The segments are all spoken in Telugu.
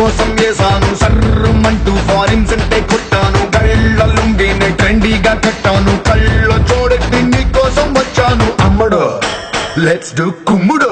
కోసం వేసాను సర్రమంటూ ఫారిన్ సెంటే కొట్టాను గళ్ళ లుంగిని ట్రెండీగా కట్టాను కళ్ళ చూడెట్టి నీ కోసం వచ్చాను అమ్మడు లెట్స్ డూ కుమ్ముడు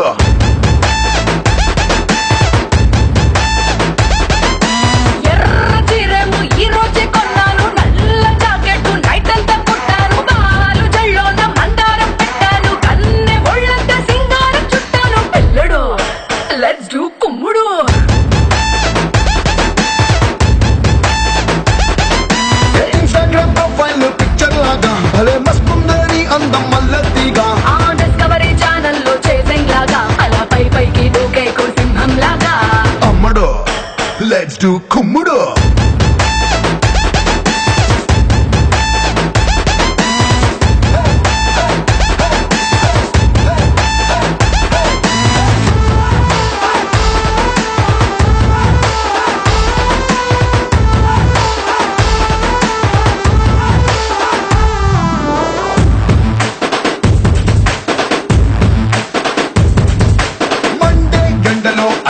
ఇన్స్టాగ్రామ్ ప్రొఫైల్ పిక్చర్ లాగా భలే మస్తుందని అందం మల్లతిగా డిస్కవరీ ఛానల్లో చేసింగ్ లాగా అలా పై పైకి దూకే సింహం లాగా అమ్మడు లెట్స్ డూ కుమ్ముడు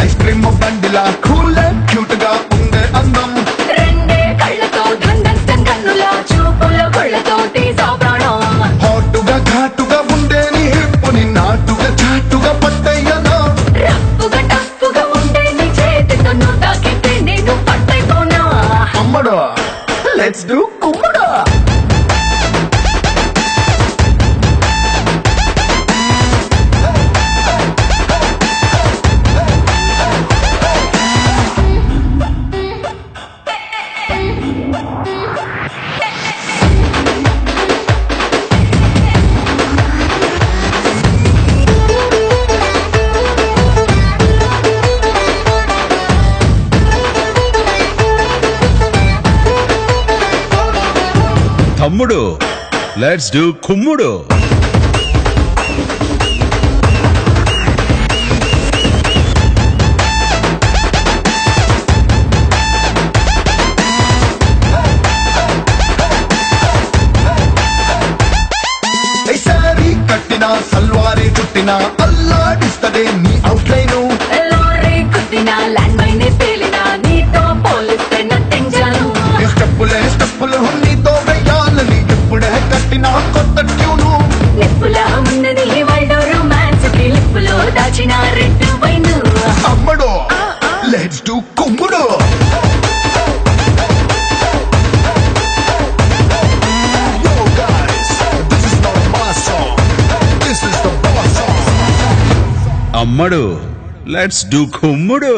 ఐస్ క్రీమ్ బండిలా కూల్ క్యూట్ గా ఉండే అందం రెండే కళ్ళతో దండంతం కన్నులా చూపుల కొళ్ళతో తీసా ప్రాణం హాటుగా ఘాటుగా ఉండే నీ హిప్పుని నాటుగా చాటుగా పట్టయ్యనా రఫ్ఫుగా టఫ్ఫుగా ఉండే నీ చేతితో నువ్వు తాకితే నేను పట్టైపోనా అమ్మడా లెట్స్ డూ కుమ్మడా తమ్ముడు లెట్స్ డూ కుమ్ముడు సారీ కట్టినా సల్వారీ చుట్టినా అల్లాడిస్తదే నీ అవుట్లైను లారీ కుట్టినా ల్యాండ్ మైనే పేలినా నీతో పోలిస్తే నథింగ్ జాను స్టెప్పులు నీతో వెయ్యాలని ఎప్పుడే కట్టినా కొత్త ట్యూను నిప్పులా ఉన్నది వైడ్ రొమాన్స్ కి లిప్పులో దాచిన రెడ్ వైన్ అమ్మడు లెట్స్ డూ కుమ్ముడు అమ్మడు లెట్స్ డూ కుమ్ముడు